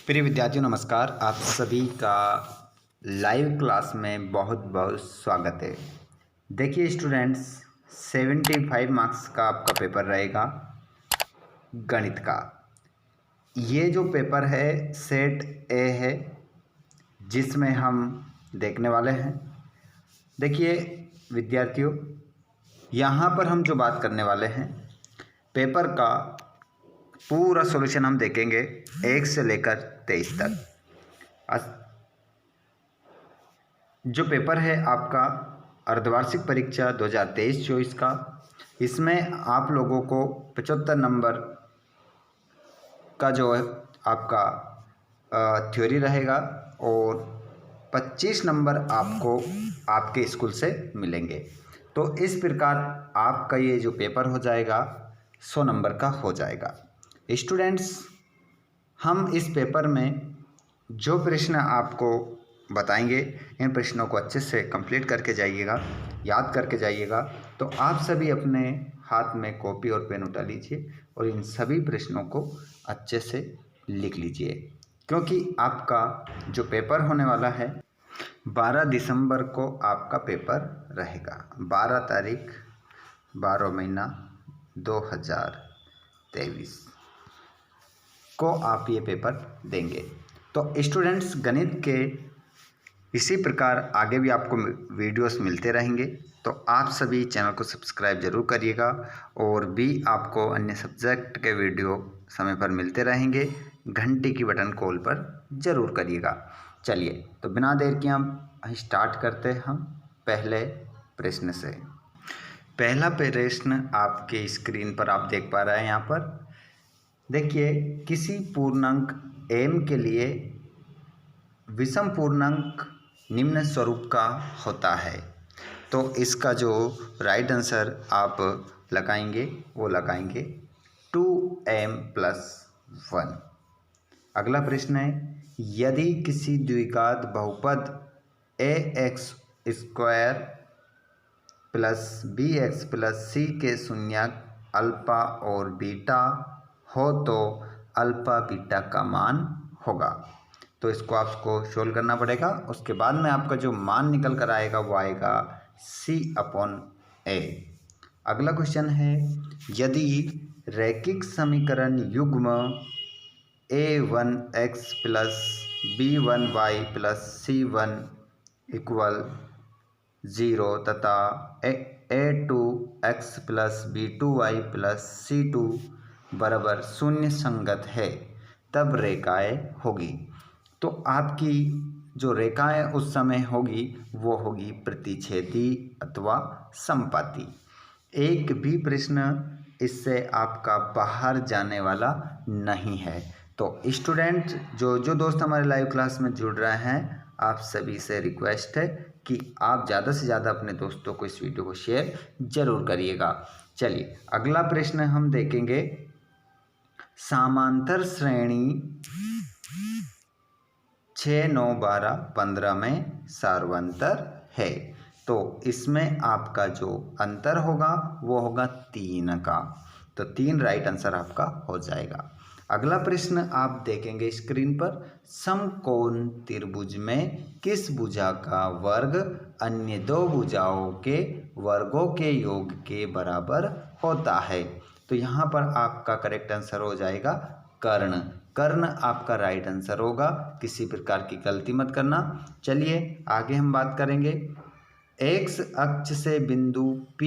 प्रिय विद्यार्थियों नमस्कार। आप सभी का लाइव क्लास में बहुत बहुत स्वागत है। देखिए स्टूडेंट्स, 75 मार्क्स का आपका पेपर रहेगा गणित का। ये जो पेपर है सेट ए है, जिसमें हम देखने वाले हैं। देखिए विद्यार्थियों, यहाँ पर हम जो बात करने वाले हैं, पेपर का पूरा सॉल्यूशन हम देखेंगे 1 से लेकर 23 तक। जो पेपर है आपका अर्धवार्षिक परीक्षा 2023-24 का, इसमें आप लोगों को 75 नंबर का जो है आपका थ्योरी रहेगा और 25 नंबर आपको आपके स्कूल से मिलेंगे। तो इस प्रकार आपका ये जो पेपर हो जाएगा 100 नंबर का हो जाएगा। स्टूडेंट्स, हम इस पेपर में जो प्रश्न आपको बताएंगे, इन प्रश्नों को अच्छे से कंप्लीट करके जाइएगा, याद करके जाइएगा। तो आप सभी अपने हाथ में कॉपी और पेन उठा लीजिए और इन सभी प्रश्नों को अच्छे से लिख लीजिए, क्योंकि आपका जो पेपर होने वाला है 12 दिसंबर को आपका पेपर रहेगा। 12 तारीख 12 महीना 2023 को आप ये पेपर देंगे। तो स्टूडेंट्स, गणित के इसी प्रकार आगे भी आपको वीडियोस मिलते रहेंगे, तो आप सभी चैनल को सब्सक्राइब जरूर करिएगा और भी आपको अन्य सब्जेक्ट के वीडियो समय पर मिलते रहेंगे। घंटी की बटन कॉल पर ज़रूर करिएगा। चलिए, तो बिना देर के हम स्टार्ट करते हैं हम पहले प्रश्न से। पहला प्रश्न आपके स्क्रीन पर आप देख पा रहे हैं। यहाँ पर देखिए, किसी पूर्णांक m के लिए विषम पूर्णांक निम्न स्वरूप का होता है। तो इसका जो राइट आंसर आप लगाएंगे वो लगाएंगे 2m+1। अगला प्रश्न है, यदि किसी द्विघात बहुपद ax² + bx + c के शून्यक अल्फा और बीटा हो तो अल्फा बीटा का मान होगा। तो इसको आपको सोल्व करना पड़ेगा। उसके बाद में आपका जो मान निकल कर आएगा वो आएगा c/a। अगला क्वेश्चन है, यदि रैखिक समीकरण युग्म a1x + b1y + c1 = 0 तथा a2x + b2y + c2 बराबर शून्य संगत है, तब रेखाएं होगी। तो आपकी जो रेखाएं उस समय होगी वो होगी प्रतिच्छेदी अथवा समपाती। एक भी प्रश्न इससे आपका बाहर जाने वाला नहीं है। तो स्टूडेंट, जो दोस्त हमारे लाइव क्लास में जुड़ रहे हैं, आप सभी से रिक्वेस्ट है कि आप ज़्यादा से ज़्यादा अपने दोस्तों को इस वीडियो को शेयर जरूर करिएगा। चलिए, अगला प्रश्न हम देखेंगे। समांतर श्रेणी 6, 9, 12, 15 में सार्वंतर है। तो इसमें आपका जो अंतर होगा वो होगा 3 का। तो 3 राइट आंसर आपका हो जाएगा। अगला प्रश्न आप देखेंगे स्क्रीन पर, समकोण त्रिभुज में किस भुजा का वर्ग अन्य दो भुजाओं के वर्गों के योग के बराबर होता है। तो यहाँ पर आपका करेक्ट आंसर हो जाएगा कर्ण। कर्ण आपका राइट आंसर होगा, किसी प्रकार की गलती मत करना। चलिए आगे हम बात करेंगे। एक्स अक्ष से बिंदु P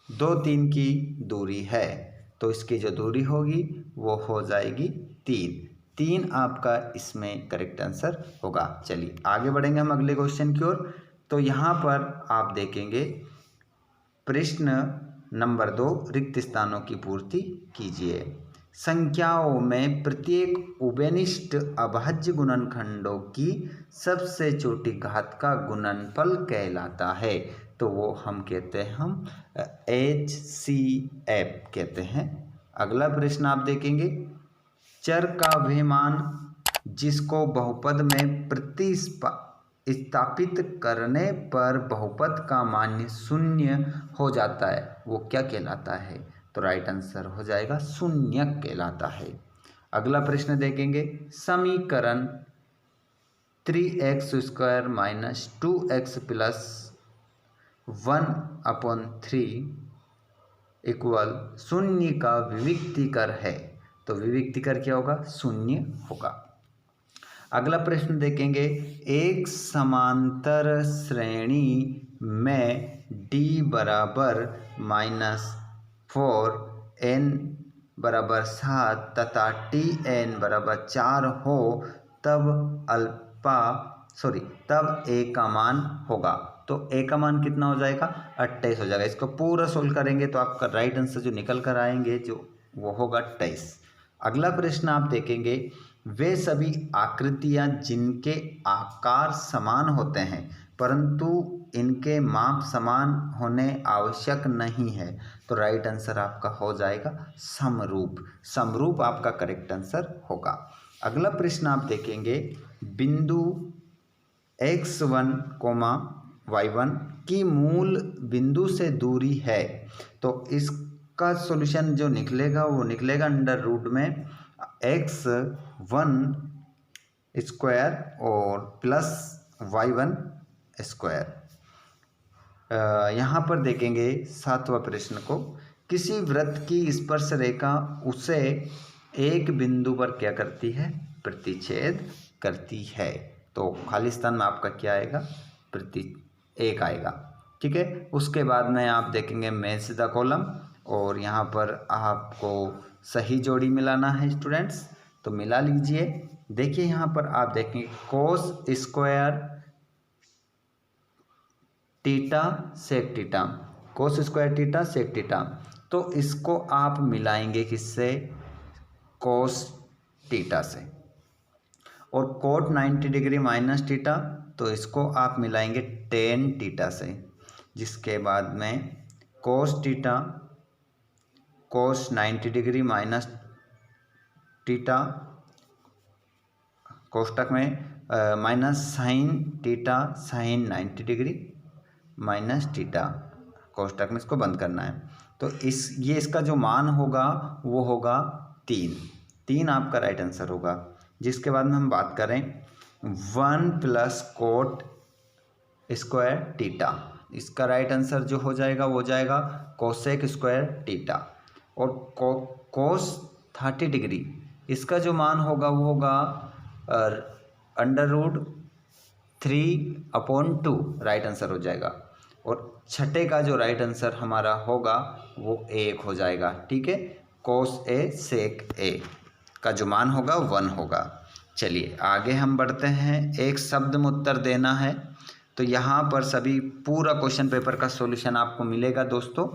2, 3 की दूरी है, तो इसकी जो दूरी होगी वो हो जाएगी 3। 3 आपका इसमें करेक्ट आंसर होगा। चलिए आगे बढ़ेंगे हम अगले क्वेश्चन की ओर। तो यहाँ पर आप देखेंगे प्रश्न नंबर 2, रिक्त स्थानों की पूर्ति कीजिए। संख्याओं में प्रत्येक उभयनिष्ठ अभाज्य गुणनखंडों की सबसे छोटी घात का गुणनफल कहलाता है। तो वो हम कहते हैं HCF कहते हैं। अगला प्रश्न आप देखेंगे, चर का विमान जिसको बहुपद में प्रतिस्थापित करने पर बहुपद का मान 0 हो जाता है, वो क्या कहलाता है। तो राइट आंसर हो जाएगा शून्यक कहलाता है। अगला प्रश्न देखेंगे, समीकरण 3x² minus 2x plus 1/3 equal शून्य का विविक्तिकर है। तो विविक्तिकर क्या होगा? शून्य होगा। अगला प्रश्न देखेंगे, एक समांतर श्रेणी में d बराबर -4 n बराबर 7 तथा tn बराबर 4 हो तब तब a का मान होगा। तो a का मान कितना हो जाएगा? 28 हो जाएगा। इसको पूरा सोल्व करेंगे तो आपका राइट आंसर जो निकल कर आएंगे वो होगा 28। अगला प्रश्न आप देखेंगे, वे सभी आकृतियां जिनके आकार समान होते हैं परंतु इनके माप समान होने आवश्यक नहीं है। तो राइट आंसर आपका हो जाएगा समरूप। समरूप आपका करेक्ट आंसर होगा। अगला प्रश्न आप देखेंगे, बिंदु x1, y1 की मूल बिंदु से दूरी है। तो इसका सॉल्यूशन जो निकलेगा वो निकलेगा अंडर रूट में x1 स्क्वायर और प्लस y1 स्क्वायर। यहाँ पर देखेंगे 7वां प्रश्न को, किसी वृत्त की स्पर्श रेखा उसे एक बिंदु पर क्या करती है? प्रतिच्छेद करती है। तो खाली स्थान में आपका क्या आएगा? एक आएगा। ठीक है। उसके बाद में आप देखेंगे मैच द कॉलम, और यहाँ पर आपको सही जोड़ी मिलाना है स्टूडेंट्स, तो मिला लीजिए। देखिए यहाँ पर आप देखेंगे cos square theta sec theta, cos square theta sec theta, तो इसको आप मिलाएंगे किससे? कोस थीटा से। और कोट 90 डिग्री माइनस थीटा, तो इसको आप मिलाएंगे टेन थीटा से। जिसके बाद में cos theta cos 90 degree minus theta कोष्टक में minus sine theta sine 90 degree minus theta कोष्टक में, इसको बंद करना है। तो ये इसका जो मान होगा वो होगा 3 आपका राइट आंसर होगा। जिसके बाद में हम बात करें 1 प्लस कोट स्क्वायर थीटा, इसका राइट आंसर जो हो जाएगा वो जाएगा कोसेक स्क्वायर थीटा। और कोस 30 डिग्री, इसका जो मान होगा वो होगा √3/2 राइट आंसर हो जाएगा। और छठे का जो राइट आंसर हमारा होगा वो 1 हो जाएगा। ठीक है। कोस ए सेक ए का जो मान होगा 1 होगा। चलिए आगे हम बढ़ते हैं। एक शब्द में उत्तर देना है। तो यहाँ पर सभी पूरा क्वेश्चन पेपर का सॉल्यूशन आपको मिलेगा दोस्तों।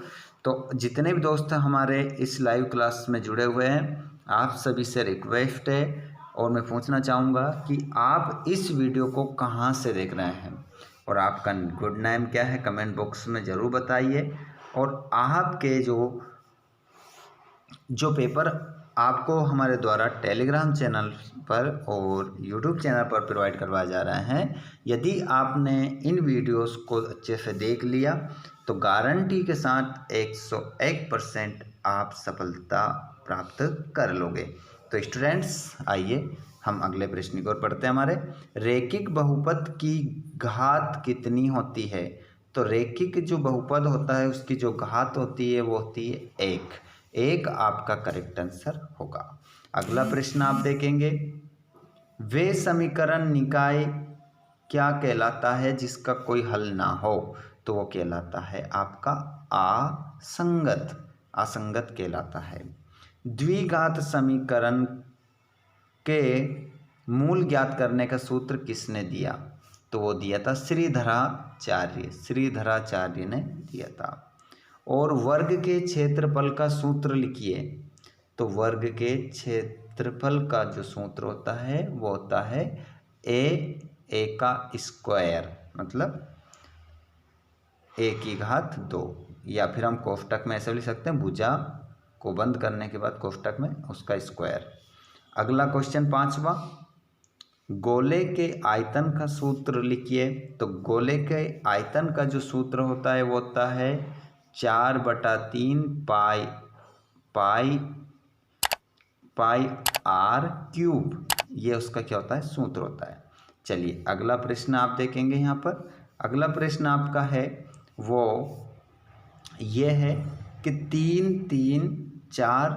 तो जितने भी दोस्त हमारे इस लाइव क्लास में जुड़े हुए हैं, आप सभी से रिक्वेस्ट है और मैं पूछना चाहूँगा कि आप इस वीडियो को कहाँ से देख रहे हैं और आपका गुड नेम क्या है, कमेंट बॉक्स में ज़रूर बताइए। और आपके जो पेपर आपको हमारे द्वारा टेलीग्राम चैनल पर और यूट्यूब चैनल पर प्रोवाइड करवाया जा रहा है, यदि आपने इन वीडियोस को अच्छे से देख लिया तो गारंटी के साथ 101% आप सफलता प्राप्त कर लोगे। तो स्टूडेंट्स आइए हम अगले प्रश्न की ओर पढ़ते हैं। हमारे रैखिक बहुपद की घात कितनी होती है? तो रैखिक जो बहुपद होता है उसकी जो घात होती है वो होती है 1 आपका करेक्ट आंसर होगा। अगला प्रश्न आप देखेंगे, वे समीकरण निकाय क्या कहलाता है जिसका कोई हल ना हो? तो वो कहलाता है आपका असंगत कहलाता है। द्विघात समीकरण के मूल ज्ञात करने का सूत्र किसने दिया? तो वो दिया था श्रीधराचार्य ने दिया था। और वर्ग के क्षेत्रफल का सूत्र लिखिए। तो वर्ग के क्षेत्रफल का जो सूत्र होता है वो होता है a का स्क्वायर, मतलब a⁻², या फिर हम कोष्टक में ऐसे लिख सकते हैं, भुजा को बंद करने के बाद कोष्टक में उसका स्क्वायर। अगला क्वेश्चन 5वां, गोले के आयतन का सूत्र लिखिए। तो गोले के आयतन का जो सूत्र होता है वो होता है 4/3 पाई r³, ये उसका क्या होता है, सूत्र होता है। चलिए अगला प्रश्न आप देखेंगे यहाँ पर। अगला प्रश्न आपका है वो ये है कि 3 3 4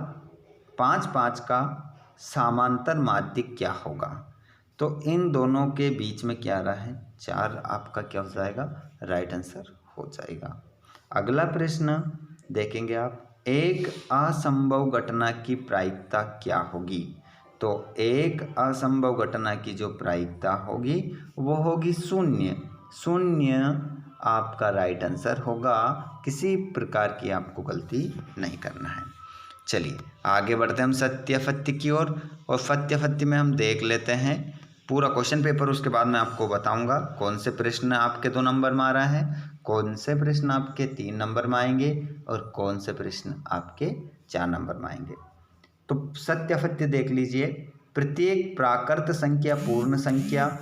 5 5 का समांतर माध्य क्या होगा। तो इन दोनों के बीच में क्या रहा है, 4 आपका क्या हो जाएगा, राइट आंसर हो जाएगा। अगला प्रश्न देखेंगे आप, एक असंभव घटना की प्रायिकता क्या होगी। तो एक असंभव घटना की जो प्रायिकता होगी वो होगी 0। 0 आपका राइट आंसर होगा, किसी प्रकार की आपको गलती नहीं करना है। चलिए आगे बढ़ते हैं हम सत्य-फत्य की ओर, और सत्य-फत्य में हम देख लेते हैं पूरा क्वेश्चन पेपर। उसके बाद मैं आपको बताऊंगा कौन से प्रश्न आपके 2 नंबर में आ रहा है, कौन से प्रश्न आपके 3 नंबर में आएंगे और कौन से प्रश्न आपके 4 नंबर में आएंगे। तो सत्य-फत्य देख लीजिए। प्रत्येक प्राकृत संख्या पूर्ण संख्या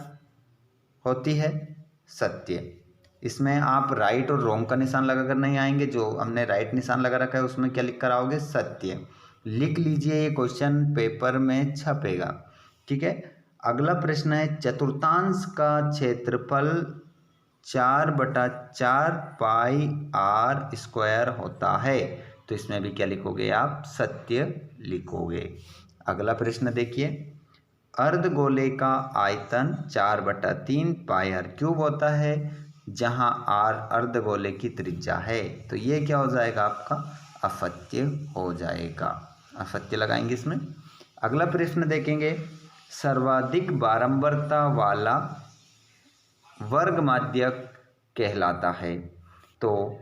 होती है, सत्य। इसमें आप राइट और रॉन्ग का निशान लगाकर नहीं आएंगे, जो हमने राइट निशान लगा रखा है उसमें क्या लिख कर आओगे, सत्य। लिख लीजिए, ये क्वेश्चन पेपर में छपेगा, ठीक है। अगला प्रश्न है, चतुर्थांश का क्षेत्रफल 4/4 पाई r² होता है। तो इसमें भी क्या लिखोगे आप, सत्य लिखोगे। अगला प्रश्न देखिए, अर्धगोले का आयतन 4/3 पाई r³ होता है, जहां r अर्धगोले की त्रिज्या है। तो ये क्या हो जाएगा, आपका असत्य हो जाएगा, असत्य लगाएंगे इसमें। अगला प्रश्न देखेंगे, सर्वाधिक बारंबारता वाला वर्ग माध्य कहलाता है। तो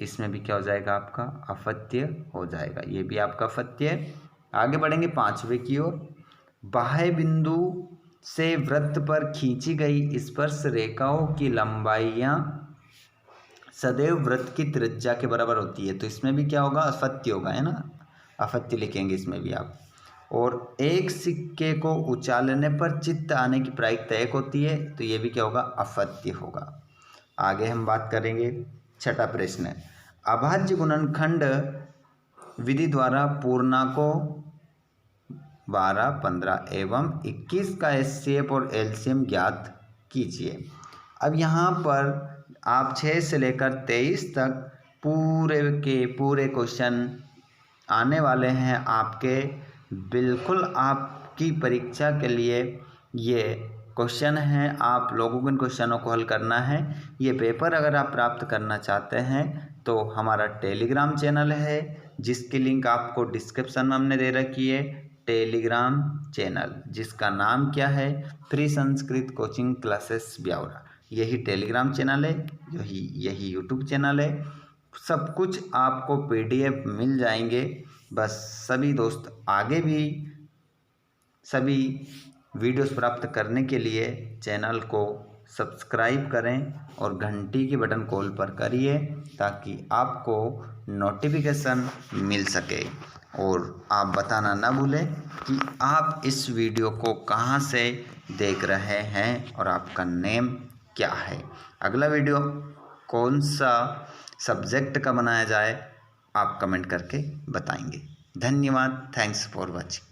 इसमें भी क्या हो जाएगा, आपका असत्य हो जाएगा, ये भी आपका असत्य है। आगे बढ़ेंगे 5वें की ओर। बाह्य बिंदु से वृत्त पर खींची गई स्पर्श रेखाओं की लंबाइयाँ सदैव वृत्त की त्रिज्या के बराबर होती है। तो इसमें भी क्या होगा, असत्य होगा, है ना, असत्य लिखेंगे इसमें भी आप। और एक सिक्के को उछालने पर चित्त आने की प्रायिकता 1 होती है। तो ये भी क्या होगा, असत्य होगा। आगे हम बात करेंगे 6ठा प्रश्न, अभाज्य गुणनखंड विधि द्वारा पूर्णांकों 12, 15 एवं 21 का एचसीएफ और एलसीएम ज्ञात कीजिए। अब यहाँ पर आप 6 से लेकर 23 तक पूरे के पूरे क्वेश्चन आने वाले हैं आपके, बिल्कुल आपकी परीक्षा के लिए ये क्वेश्चन हैं। आप लोगों को इन क्वेश्चनों को हल करना है। ये पेपर अगर आप प्राप्त करना चाहते हैं तो हमारा टेलीग्राम चैनल है, जिसकी लिंक आपको डिस्क्रिप्शन में हमने दे रखी है। टेलीग्राम चैनल जिसका नाम क्या है, free Sanskrit coaching classes Biaora, यही टेलीग्राम चैनल है, यही यूट्यूब चैनल है। सब कुछ आपको पीडीएफ मिल जाएंगे। बस सभी दोस्त आगे भी सभी वीडियोस प्राप्त करने के लिए चैनल को सब्सक्राइब करें और घंटी के बटन कॉल पर करिए, ताकि आपको नोटिफिकेशन मिल सके। और आप बताना ना भूलें कि आप इस वीडियो को कहाँ से देख रहे हैं और आपका नेम क्या है। अगला वीडियो कौन सा सब्जेक्ट का बनाया जाए, आप कमेंट करके बताएंगे। धन्यवाद, थैंक्स फॉर वॉचिंग।